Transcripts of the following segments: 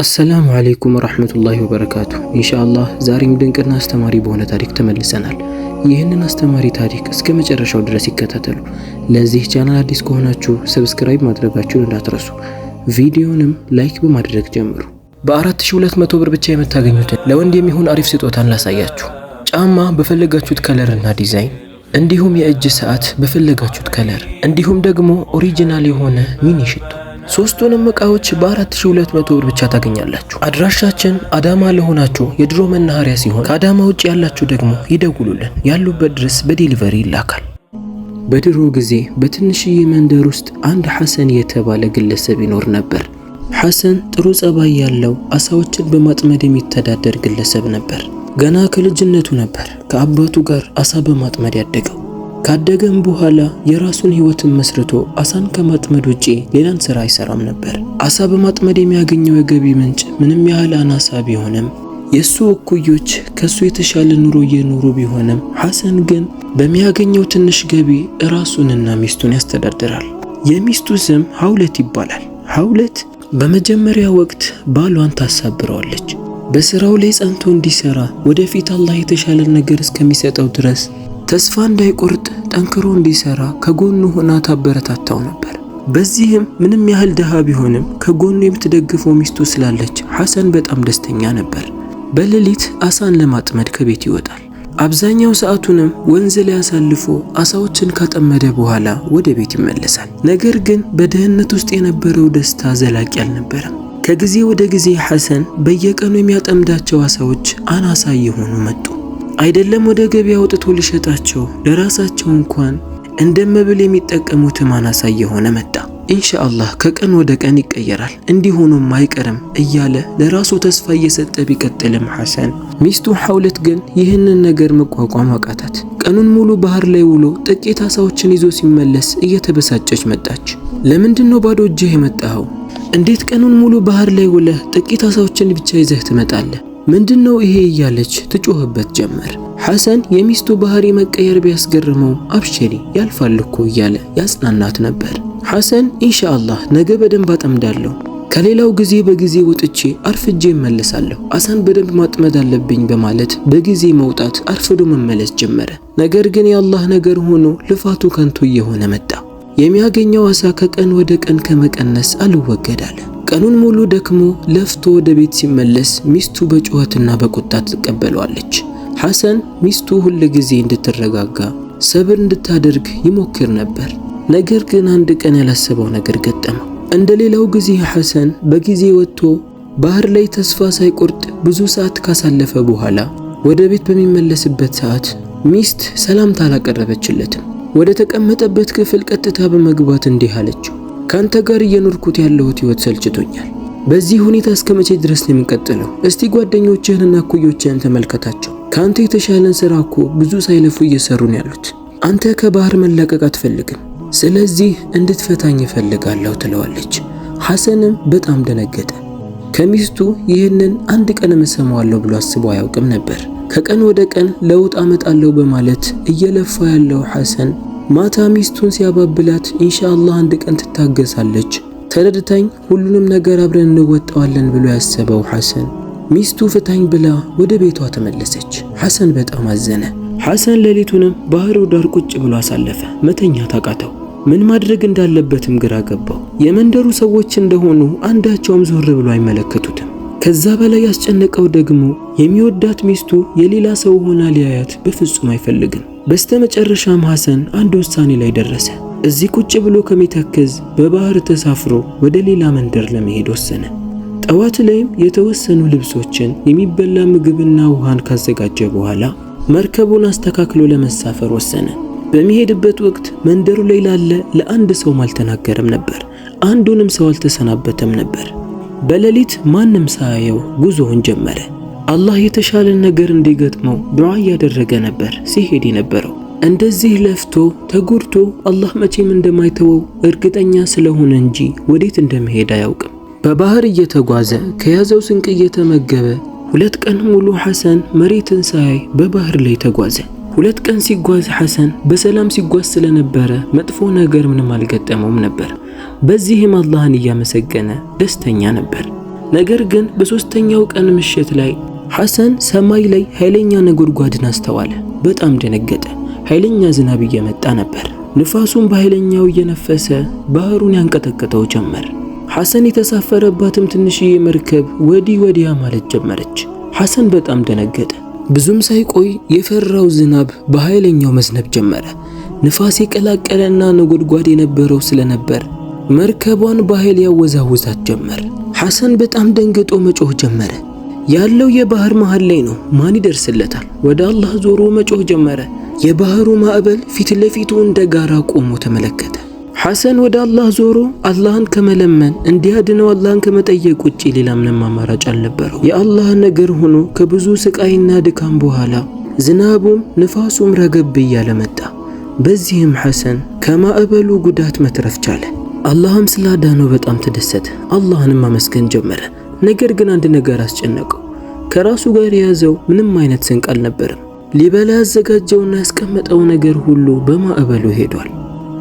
አሰላሙ አለይኩም ወራህመቱላሂ ወበረካቱ። ኢንሻአላህ ዛሬም ድንቅና አስተማሪ በሆነ ታሪክ ተመልሰናል። ይህንን አስተማሪ ታሪክ እስከ መጨረሻው ድረስ ይከታተሉ። ለዚህ ቻናል አዲስ ከሆናችሁ ሰብስክራይብ ማድረጋችሁን እንዳትረሱ፣ ቪዲዮንም ላይክ በማድረግ ጀምሩ። በ4200 ብር ብቻ የምታገኙትን ለወንድ የሚሆን አሪፍ ስጦታን ላሳያችሁ። ጫማ በፈለጋችሁት ከለርና ዲዛይን፣ እንዲሁም የእጅ ሰዓት በፈለጋችሁት ከለር፣ እንዲሁም ደግሞ ኦሪጂናል የሆነ ሚኒ ሽቶ፣ ሶስቱንም እቃዎች በ4200 ብር ብቻ ታገኛላችሁ። አድራሻችን አዳማ ለሆናችሁ የድሮ መናኸሪያ ሲሆን ከአዳማ ውጭ ያላችሁ ደግሞ ይደውሉልን፣ ያሉበት ድረስ በዴሊቨሪ ይላካል። በድሮ ጊዜ በትንሽዬ መንደር ውስጥ አንድ ሐሰን የተባለ ግለሰብ ይኖር ነበር። ሐሰን ጥሩ ጸባይ ያለው አሳዎችን በማጥመድ የሚተዳደር ግለሰብ ነበር። ገና ከልጅነቱ ነበር ከአባቱ ጋር አሳ በማጥመድ ያደገው። ካደገም በኋላ የራሱን ህይወትን መስርቶ አሳን ከማጥመድ ውጪ ሌላን ስራ አይሰራም ነበር። አሳ በማጥመድ የሚያገኘው የገቢ ምንጭ ምንም ያህል አናሳ ቢሆንም የሱ እኩዮች ከሱ የተሻለ ኑሮ እየኖሩ ቢሆንም ሐሰን ግን በሚያገኘው ትንሽ ገቢ ራሱንና ሚስቱን ያስተዳድራል። የሚስቱ ስም ሐውለት ይባላል። ሐውለት በመጀመሪያ ወቅት ባሏን ታሳብረዋለች። በስራው ላይ ጸንቶ እንዲሰራ ወደፊት አላህ የተሻለ ነገር እስከሚሰጠው ድረስ ተስፋ እንዳይቆርጥ ጠንክሮ እንዲሰራ ከጎኑ ሆና ታበረታታው ነበር። በዚህም ምንም ያህል ደሃ ቢሆንም ከጎኑ የምትደግፈው ሚስቱ ስላለች ሐሰን በጣም ደስተኛ ነበር። በሌሊት አሳን ለማጥመድ ከቤት ይወጣል። አብዛኛው ሰዓቱንም ወንዝ ላይ አሳልፎ አሳዎችን ካጠመደ በኋላ ወደ ቤት ይመለሳል። ነገር ግን በድህነት ውስጥ የነበረው ደስታ ዘላቂ አልነበረም። ከጊዜ ወደ ጊዜ ሐሰን በየቀኑ የሚያጠምዳቸው አሳዎች አናሳ እየሆኑ መጡ። አይደለም ወደ ገበያ አውጥቶ ሊሸጣቸው ለራሳቸው እንኳን እንደ መብል የሚጠቀሙት አናሳ እየሆነ መጣ። ኢንሻአላህ ከቀን ወደ ቀን ይቀየራል፣ እንዲሆኑም አይቀርም እያለ ለራሱ ተስፋ እየሰጠ ቢቀጥልም ሐሰን ሚስቱ ሐውለት ግን ይህንን ነገር መቋቋም አቃታት። ቀኑን ሙሉ ባህር ላይ ውሎ ጥቂት አሳዎችን ይዞ ሲመለስ እየተበሳጨች መጣች። ለምንድነው ባዶ እጅህ የመጣኸው? እንዴት ቀኑን ሙሉ ባህር ላይ ውለህ ጥቂት አሳዎችን ብቻ ይዘህ ትመጣለህ? ምንድነው ይሄ እያለች ትጮህበት ጀመር። ሐሰን የሚስቱ ባህሪ መቀየር ቢያስገርመው አብሽሪ ያልፋል እኮ እያለ ያጽናናት ነበር። ሐሰን ኢንሻአላህ ነገ በደንብ አጠምዳለሁ፣ ከሌላው ጊዜ በጊዜ ወጥቼ አርፍጄ እመለሳለሁ፣ አሳን በደንብ ማጥመድ አለብኝ በማለት በጊዜ መውጣት አርፍዶ መመለስ ጀመረ። ነገር ግን የአላህ ነገር ሆኖ ልፋቱ ከንቱ እየሆነ መጣ። የሚያገኘው አሳ ከቀን ወደ ቀን ከመቀነስ አልወገድ አለ። ቀኑን ሙሉ ደክሞ ለፍቶ ወደ ቤት ሲመለስ ሚስቱ በጩኸትና በቁጣ ትቀበለዋለች። ሐሰን ሚስቱ ሁል ጊዜ እንድትረጋጋ ሰብር እንድታደርግ ይሞክር ነበር። ነገር ግን አንድ ቀን ያላሰበው ነገር ገጠመው። እንደሌላው ጊዜ ሐሰን በጊዜ ወጥቶ ባህር ላይ ተስፋ ሳይቆርጥ ብዙ ሰዓት ካሳለፈ በኋላ ወደ ቤት በሚመለስበት ሰዓት ሚስት ሰላምታ አላቀረበችለትም። ወደ ተቀመጠበት ክፍል ቀጥታ በመግባት እንዲህ አለችው፣ ካንተ ጋር እየኖርኩት ያለሁት ህይወት ሰልችቶኛል። በዚህ ሁኔታ እስከ መቼ ድረስ ነው የምንቀጥለው? እስቲ ጓደኞችህንና እኩዮችህን ተመልከታቸው። ካንተ የተሻለን ስራ እኮ ብዙ ሳይለፉ እየሰሩ ነው ያሉት። አንተ ከባህር መላቀቅ አትፈልግም፣ ስለዚህ እንድትፈታኝ እፈልጋለሁ ትለዋለች። ሐሰንም በጣም ደነገጠ። ከሚስቱ ይህንን አንድ ቀን እሰማዋለሁ ብሎ አስቦ አያውቅም ነበር። ከቀን ወደ ቀን ለውጥ አመጣለሁ በማለት እየለፋ ያለው ሐሰን ማታ ሚስቱን ሲያባብላት ኢንሻአላህ አንድ ቀን ትታገሳለች፣ ተረድታኝ ሁሉንም ነገር አብረን እንወጣዋለን ብሎ ያሰበው ሐሰን ሚስቱ ፍታኝ ብላ ወደ ቤቷ ተመለሰች። ሐሰን በጣም አዘነ። ሐሰን ሌሊቱንም ባህሩ ዳር ቁጭ ብሎ አሳለፈ። መተኛት አቃተው። ምን ማድረግ እንዳለበትም ግራ ገባው። የመንደሩ ሰዎች እንደሆኑ አንዳቸውም ዞር ብሎ አይመለከቱትም። ከዛ በላይ ያስጨነቀው ደግሞ የሚወዳት ሚስቱ የሌላ ሰው ሆና ሊያያት በፍጹም አይፈልግም። በስተመጨረሻም ሐሰን አንድ ውሳኔ ላይ ደረሰ። እዚህ ቁጭ ብሎ ከሚተክዝ በባህር ተሳፍሮ ወደ ሌላ መንደር ለመሄድ ወሰነ። ጠዋት ላይም የተወሰኑ ልብሶችን፣ የሚበላ ምግብና ውሃን ካዘጋጀ በኋላ መርከቡን አስተካክሎ ለመሳፈር ወሰነ። በሚሄድበት ወቅት መንደሩ ላይ ላለ ለአንድ ሰውም አልተናገረም ነበር። አንዱንም ሰው አልተሰናበተም ነበር። በሌሊት ማንም ሳያየው ጉዞውን ጀመረ። አላህ የተሻለ ነገር እንዲገጥመው ዱዓ እያደረገ ነበር ሲሄድ የነበረው። እንደዚህ ለፍቶ ተጎድቶ አላህ መቼም እንደማይተወው እርግጠኛ ስለሆነ እንጂ ወዴት እንደመሄድ አያውቅም። በባህር እየተጓዘ ከያዘው ስንቅ እየተመገበ 2 ቀን ሙሉ ሐሰን መሬትን ሳያይ በባህር ላይ ተጓዘ። 2 ቀን ሲጓዝ ሐሰን በሰላም ሲጓዝ ስለነበረ መጥፎ ነገር ምንም አልገጠመውም ነበር። በዚህም አላህን እያመሰገነ ደስተኛ ነበር። ነገር ግን በሶስተኛው ቀን ምሽት ላይ ሐሰን ሰማይ ላይ ኃይለኛ ነጎድጓድን አስተዋለ። በጣም ደነገጠ። ኃይለኛ ዝናብ እየመጣ ነበር። ንፋሱም በኃይለኛው እየነፈሰ ባህሩን ያንቀጠቀጠው ጀመር። ሐሰን የተሳፈረባትም ትንሽዬ መርከብ ወዲህ ወዲያ ማለት ጀመረች። ሐሰን በጣም ደነገጠ። ብዙም ሳይቆይ የፈራው ዝናብ በኃይለኛው መዝነብ ጀመረ። ንፋስ የቀላቀለና ነጎድጓድ የነበረው ስለነበር መርከቧን በኃይል ያወዛውዛት ጀመር። ሐሰን በጣም ደንግጦ መጮህ ጀመረ። ያለው የባህር መሃል ላይ ነው፣ ማን ይደርስለታል? ወደ አላህ ዞሮ መጮህ ጀመረ። የባህሩ ማዕበል ፊት ለፊቱ እንደ ጋራ ቆሞ ተመለከተ። ሐሰን ወደ አላህ ዞሮ አላህን ከመለመን እንዲያድነው አላህን ከመጠየቅ ውጪ ሌላ ምንም አማራጭ አልነበረው። የአላህ ነገር ሆኖ ከብዙ ስቃይና ድካም በኋላ ዝናቡም ንፋሱም ረገብ እያለ መጣ። በዚህም ሐሰን ከማዕበሉ ጉዳት መትረፍ ቻለ። አላህም ስላዳነው በጣም ተደሰተ። አላህንም ማመስገን ጀመረ። ነገር ግን አንድ ነገር አስጨነቀው። ከራሱ ጋር የያዘው ምንም አይነት ስንቅ አልነበረም። ሊበላ ያዘጋጀውና ያስቀመጠው ነገር ሁሉ በማዕበሉ ሄዷል።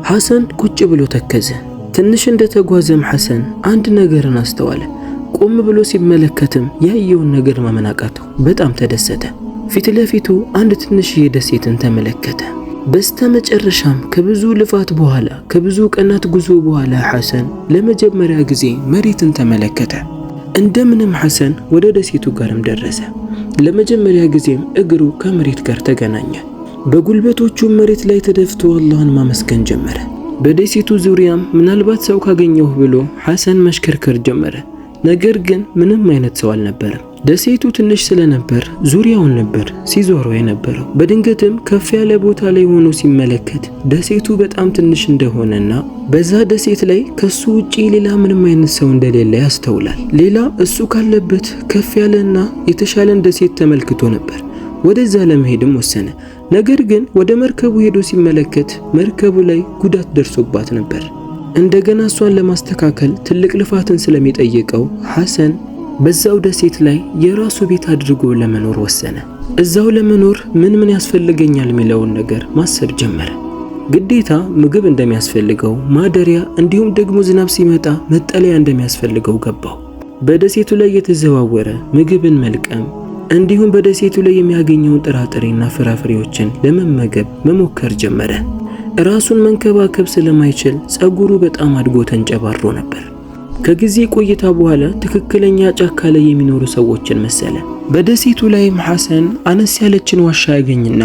ሐሰን ቁጭ ብሎ ተከዘ። ትንሽ እንደተጓዘም ሐሰን አንድ ነገርን አስተዋለ። ቆም ብሎ ሲመለከትም ያየውን ነገር ማመን አቃተው። በጣም ተደሰተ። ፊት ለፊቱ አንድ ትንሽዬ ደሴትን ተመለከተ። በስተመጨረሻም ከብዙ ልፋት በኋላ ከብዙ ቀናት ጉዞ በኋላ ሐሰን ለመጀመሪያ ጊዜ መሬትን ተመለከተ። እንደምንም ሐሰን ወደ ደሴቱ ጋርም ደረሰ። ለመጀመሪያ ጊዜም እግሩ ከመሬት ጋር ተገናኘ። በጉልበቶቹ መሬት ላይ ተደፍቶ አላህን ማመስገን ጀመረ። በደሴቱ ዙሪያም ምናልባት ሰው ካገኘሁ ብሎ ሐሰን መሽከርከር ጀመረ። ነገር ግን ምንም አይነት ሰው አልነበረም። ደሴቱ ትንሽ ስለነበር ዙሪያውን ነበር ሲዞረው የነበረው። በድንገትም ከፍ ያለ ቦታ ላይ ሆኖ ሲመለከት ደሴቱ በጣም ትንሽ እንደሆነና በዛ ደሴት ላይ ከሱ ውጪ ሌላ ምንም አይነት ሰው እንደሌለ ያስተውላል። ሌላ እሱ ካለበት ከፍ ያለና የተሻለን ደሴት ተመልክቶ ነበር። ወደዛ ለመሄድም ወሰነ። ነገር ግን ወደ መርከቡ ሄዶ ሲመለከት መርከቡ ላይ ጉዳት ደርሶባት ነበር። እንደገና እሷን ለማስተካከል ትልቅ ልፋትን ስለሚጠይቀው ሐሰን በዛው ደሴት ላይ የራሱ ቤት አድርጎ ለመኖር ወሰነ። እዛው ለመኖር ምን ያስፈልገኛል የሚለውን ነገር ማሰብ ጀመረ። ግዴታ ምግብ እንደሚያስፈልገው፣ ማደሪያ እንዲሁም ደግሞ ዝናብ ሲመጣ መጠለያ እንደሚያስፈልገው ገባው። በደሴቱ ላይ የተዘዋወረ ምግብን መልቀም እንዲሁም በደሴቱ ላይ የሚያገኘውን ጥራጥሬና ፍራፍሬዎችን ለመመገብ መሞከር ጀመረ። ራሱን መንከባከብ ስለማይችል ጸጉሩ በጣም አድጎ ተንጨባሮ ነበር። ከጊዜ ቆይታ በኋላ ትክክለኛ ጫካ ላይ የሚኖሩ ሰዎችን መሰለ። በደሴቱ ላይም ሐሰን አነስ ያለችን ዋሻ ያገኝና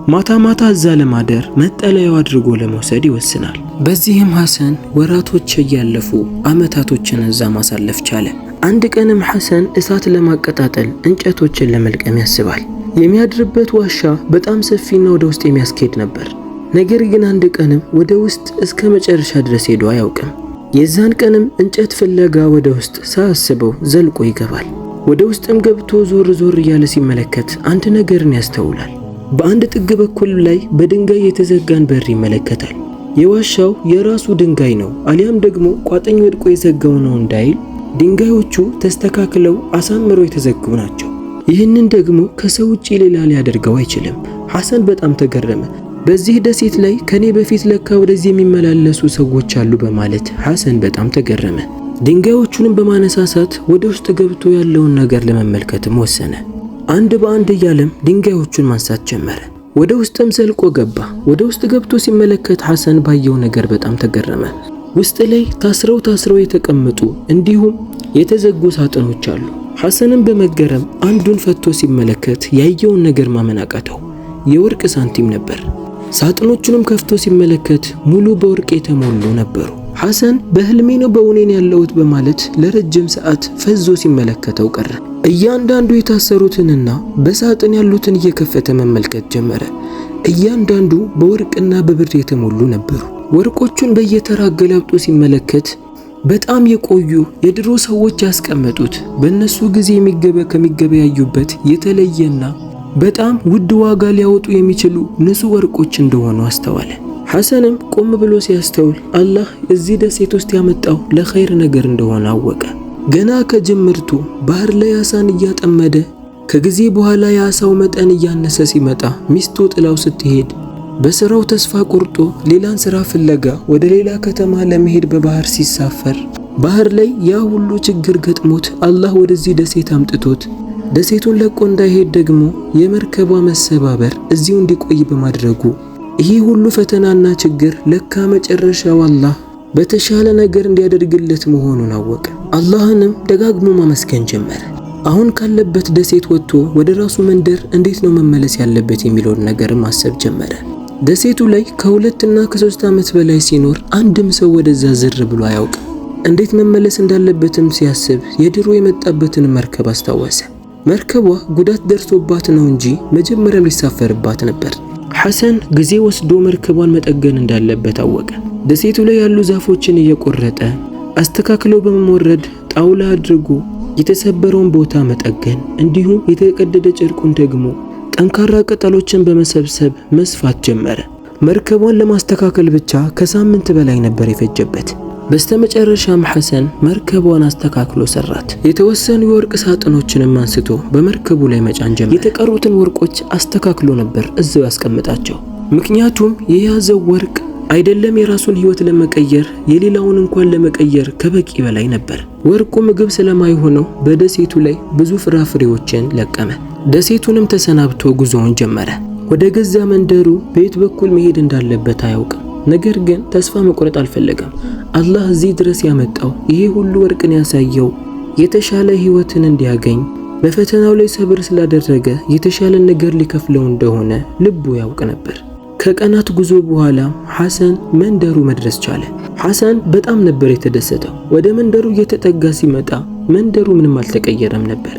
ማታ ማታ እዛ ለማደር መጠለያው አድርጎ ለመውሰድ ይወስናል። በዚህም ሐሰን ወራቶች እያለፉ አመታቶችን እዛ ማሳለፍ ቻለ። አንድ ቀንም ሐሰን እሳት ለማቀጣጠል እንጨቶችን ለመልቀም ያስባል። የሚያድርበት ዋሻ በጣም ሰፊና ወደ ውስጥ የሚያስኬድ ነበር። ነገር ግን አንድ ቀንም ወደ ውስጥ እስከ መጨረሻ ድረስ ሄዶ አያውቅም። የዛን ቀንም እንጨት ፍለጋ ወደ ውስጥ ሳያስበው ዘልቆ ይገባል። ወደ ውስጥም ገብቶ ዞር ዞር እያለ ሲመለከት አንድ ነገርን ያስተውላል። በአንድ ጥግ በኩል ላይ በድንጋይ የተዘጋን በር ይመለከታል። የዋሻው የራሱ ድንጋይ ነው አሊያም ደግሞ ቋጥኝ ወድቆ የዘጋው ነው እንዳይል ድንጋዮቹ ተስተካክለው አሳምረው የተዘጉ ናቸው። ይህንን ደግሞ ከሰው ውጪ ሌላ ሊያደርገው አይችልም። ሐሰን በጣም ተገረመ። በዚህ ደሴት ላይ ከኔ በፊት ለካ ወደዚህ የሚመላለሱ ሰዎች አሉ በማለት ሐሰን በጣም ተገረመ። ድንጋዮቹንም በማነሳሳት ወደ ውስጥ ገብቶ ያለውን ነገር ለመመልከትም ወሰነ። አንድ በአንድ እያለም ድንጋዮቹን ማንሳት ጀመረ። ወደ ውስጥም ዘልቆ ገባ። ወደ ውስጥ ገብቶ ሲመለከት ሐሰን ባየው ነገር በጣም ተገረመ። ውስጥ ላይ ታስረው የተቀመጡ እንዲሁም የተዘጉ ሳጥኖች አሉ። ሐሰንም በመገረም አንዱን ፈቶ ሲመለከት ያየውን ነገር ማመን አቃተው። የወርቅ ሳንቲም ነበር። ሳጥኖቹንም ከፍቶ ሲመለከት ሙሉ በወርቅ የተሞሉ ነበሩ። ሐሰን በህልሜ ነው በእውኔን ያለሁት በማለት ለረጅም ሰዓት ፈዞ ሲመለከተው ቀረ። እያንዳንዱ የታሰሩትንና በሳጥን ያሉትን እየከፈተ መመልከት ጀመረ። እያንዳንዱ በወርቅና በብር የተሞሉ ነበሩ። ወርቆቹን በየተራ ገላብጦ ሲመለከት በጣም የቆዩ የድሮ ሰዎች ያስቀመጡት በእነሱ ጊዜ ከሚገበያዩበት የተለየና በጣም ውድ ዋጋ ሊያወጡ የሚችሉ ንጹህ ወርቆች እንደሆኑ አስተዋለ። ሐሰንም ቆም ብሎ ሲያስተውል አላህ እዚህ ደሴት ውስጥ ያመጣው ለኸይር ነገር እንደሆነ አወቀ። ገና ከጅምርቱ ባህር ላይ አሳን እያጠመደ ከጊዜ በኋላ የአሳው መጠን እያነሰ ሲመጣ ሚስቱ ጥላው ስትሄድ በስራው ተስፋ ቆርጦ ሌላን ስራ ፍለጋ ወደ ሌላ ከተማ ለመሄድ በባህር ሲሳፈር ባህር ላይ ያ ሁሉ ችግር ገጥሞት አላህ ወደዚህ ደሴት አምጥቶት ደሴቱን ለቆ እንዳይሄድ ደግሞ የመርከቧ መሰባበር እዚሁ እንዲቆይ በማድረጉ ይህ ሁሉ ፈተናና ችግር ለካ መጨረሻው አላህ በተሻለ ነገር እንዲያደርግለት መሆኑን አወቀ። አላህንም ደጋግሞ ማመስገን ጀመረ። አሁን ካለበት ደሴት ወጥቶ ወደ ራሱ መንደር እንዴት ነው መመለስ ያለበት የሚለውን ነገር ማሰብ ጀመረ። ደሴቱ ላይ ከ2 እና ከ3 ዓመት በላይ ሲኖር አንድም ሰው ወደዛ ዝር ብሎ አያውቅም። እንዴት መመለስ እንዳለበትም ሲያስብ የድሮ የመጣበትን መርከብ አስታወሰ። መርከቧ ጉዳት ደርሶባት ነው እንጂ መጀመሪያም ሊሳፈርባት ነበር። ሐሰን ጊዜ ወስዶ መርከቧን መጠገን እንዳለበት አወቀ። ደሴቱ ላይ ያሉ ዛፎችን እየቆረጠ አስተካክሎ በመሞረድ ጣውላ አድርጎ የተሰበረውን ቦታ መጠገን እንዲሁም የተቀደደ ጨርቁን ደግሞ ጠንካራ ቅጠሎችን በመሰብሰብ መስፋት ጀመረ። መርከቧን ለማስተካከል ብቻ ከሳምንት በላይ ነበር የፈጀበት። በስተመጨረሻም ሐሰን መርከቧን አስተካክሎ ሰራት። የተወሰኑ የወርቅ ሳጥኖችንም አንስቶ በመርከቡ ላይ መጫን ጀመረ። የተቀሩትን ወርቆች አስተካክሎ ነበር እዛው ያስቀምጣቸው። ምክንያቱም የያዘው ወርቅ አይደለም የራሱን ህይወት ለመቀየር የሌላውን እንኳን ለመቀየር ከበቂ በላይ ነበር። ወርቁ ምግብ ስለማይሆነው በደሴቱ ላይ ብዙ ፍራፍሬዎችን ለቀመ። ደሴቱንም ተሰናብቶ ጉዞውን ጀመረ። ወደ ገዛ መንደሩ በየት በኩል መሄድ እንዳለበት አያውቅም። ነገር ግን ተስፋ መቁረጥ አልፈለገም። አላህ እዚህ ድረስ ያመጣው ይሄ ሁሉ ወርቅን ያሳየው የተሻለ ህይወትን እንዲያገኝ በፈተናው ላይ ሰብር ስላደረገ የተሻለ ነገር ሊከፍለው እንደሆነ ልቡ ያውቅ ነበር። ከቀናት ጉዞ በኋላ ሐሰን መንደሩ መድረስ ቻለ። ሐሰን በጣም ነበር የተደሰተው። ወደ መንደሩ እየተጠጋ ሲመጣ መንደሩ ምንም አልተቀየረም ነበር።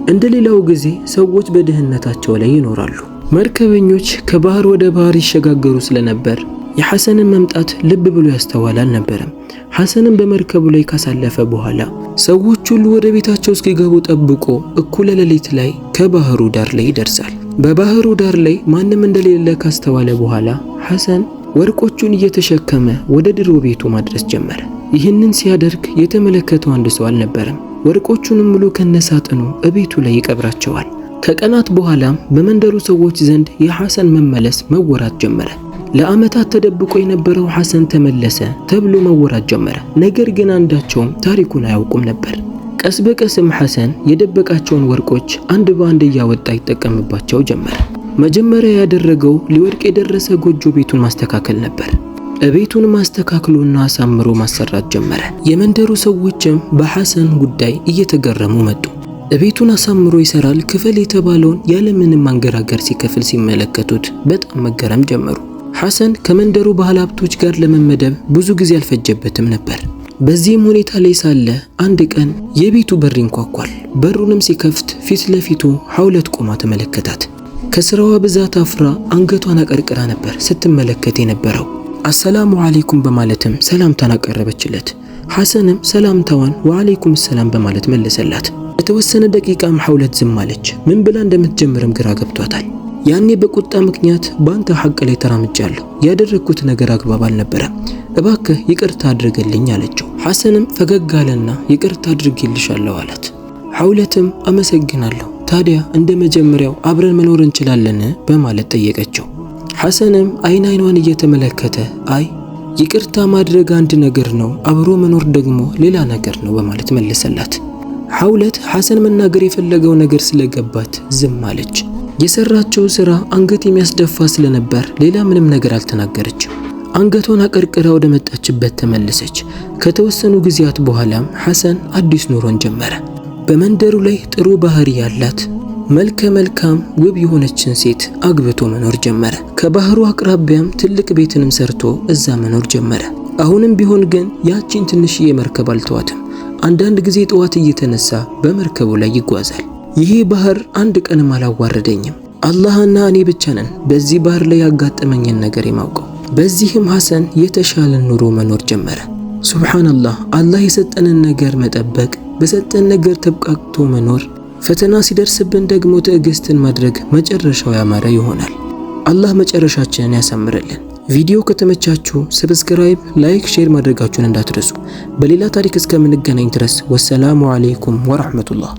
እንደሌላው ጊዜ ሰዎች በድህነታቸው ላይ ይኖራሉ። መርከበኞች ከባህር ወደ ባህር ይሸጋገሩ ስለነበር የሐሰንን መምጣት ልብ ብሎ ያስተዋል አልነበረም። ሐሰንን በመርከቡ ላይ ካሳለፈ በኋላ ሰዎች ሁሉ ወደ ቤታቸው እስኪገቡ ጠብቆ እኩለ ሌሊት ላይ ከባህሩ ዳር ላይ ይደርሳል። በባህሩ ዳር ላይ ማንም እንደሌለ ካስተዋለ በኋላ ሐሰን ወርቆቹን እየተሸከመ ወደ ድሮ ቤቱ ማድረስ ጀመረ። ይህንን ሲያደርግ የተመለከተው አንድ ሰው አልነበረም። ወርቆቹንም ሙሉ ከነሳጥኑ እቤቱ ላይ ይቀብራቸዋል። ከቀናት በኋላም በመንደሩ ሰዎች ዘንድ የሐሰን መመለስ መወራት ጀመረ። ለዓመታት ተደብቆ የነበረው ሐሰን ተመለሰ ተብሎ መወራት ጀመረ። ነገር ግን አንዳቸውም ታሪኩን አያውቁም ነበር። ቀስ በቀስም ሐሰን የደበቃቸውን ወርቆች አንድ በአንድ እያወጣ ይጠቀምባቸው ጀመረ። መጀመሪያ ያደረገው ሊወድቅ የደረሰ ጎጆ ቤቱን ማስተካከል ነበር። ቤቱን ማስተካከሉና አሳምሮ ማሰራት ጀመረ። የመንደሩ ሰዎችም በሐሰን ጉዳይ እየተገረሙ መጡ። ቤቱን አሳምሮ ይሰራል ክፍል የተባለውን ያለምንም አንገራገር ሲከፍል ሲመለከቱት በጣም መገረም ጀመሩ። ሐሰን ከመንደሩ ባለሀብቶች ጋር ለመመደብ ብዙ ጊዜ አልፈጀበትም ነበር። በዚህም ሁኔታ ላይ ሳለ አንድ ቀን የቤቱ በር ይንኳኳል። በሩንም ሲከፍት ፊት ለፊቱ ሐውለት ቆማ ተመለከታት። ከስራዋ ብዛት አፍራ አንገቷን አቀርቅራ ነበር ስትመለከት የነበረው። አሰላሙ አለይኩም በማለትም ሰላምታን አቀረበችለት። ሐሰንም ሰላምታዋን ወአለይኩም ሰላም በማለት መለሰላት። የተወሰነ ደቂቃም ሐውለት ዝም አለች። ምን ብላ እንደምትጀምርም ግራ ገብቷታል። ያኔ በቁጣ ምክንያት ባንተ ሐቅ ላይ ተራምጃለሁ፣ ያደረኩት ነገር አግባብ አልነበረም፣ እባክህ ይቅርታ አድርግልኝ አለችው። ሐሰንም ፈገግ አለና ይቅርታ አድርጌልሻለሁ አላት። ሐውለትም አመሰግናለሁ፣ ታዲያ እንደ መጀመሪያው አብረን መኖር እንችላለን በማለት ጠየቀችው። ሐሰንም አይኗን እየተመለከተ አይ ይቅርታ ማድረግ አንድ ነገር ነው፣ አብሮ መኖር ደግሞ ሌላ ነገር ነው በማለት መለሰላት። ሐውለት ሐሰን መናገር የፈለገው ነገር ስለገባት ዝም አለች። የሰራቸው ስራ አንገት የሚያስደፋ ስለነበር ሌላ ምንም ነገር አልተናገረችም። አንገቷን አቀርቅራ ወደ መጣችበት ተመለሰች። ከተወሰኑ ጊዜያት በኋላም ሐሰን አዲስ ኑሮን ጀመረ። በመንደሩ ላይ ጥሩ ባህሪ ያላት መልከ መልካም ውብ የሆነችን ሴት አግብቶ መኖር ጀመረ። ከባህሩ አቅራቢያም ትልቅ ቤትንም ሰርቶ እዛ መኖር ጀመረ። አሁንም ቢሆን ግን ያቺን ትንሽዬ መርከብ አልተዋትም። አንዳንድ ጊዜ ጠዋት እየተነሳ በመርከቡ ላይ ይጓዛል። ይሄ ባህር አንድ ቀንም አላዋረደኝም። አላህና እኔ ብቻ ነን በዚህ ባህር ላይ ያጋጠመኝን ነገር የማውቀው። በዚህም ሐሰን የተሻለ ኑሮ መኖር ጀመረ። ሱብሃንአላህ፣ አላህ የሰጠንን ነገር መጠበቅ፣ በሰጠን ነገር ተብቃቅቶ መኖር፣ ፈተና ሲደርስብን ደግሞ ትዕግስትን ማድረግ መጨረሻው ያማረ ይሆናል። አላህ መጨረሻችንን ያሳምርልን። ቪዲዮ ከተመቻችሁ ሰብስክራይብ፣ ላይክ፣ ሼር ማድረጋችሁን እንዳትረሱ። በሌላ ታሪክ እስከምንገናኝ ድረስ ወሰላሙ አለይኩም ወራህመቱላህ።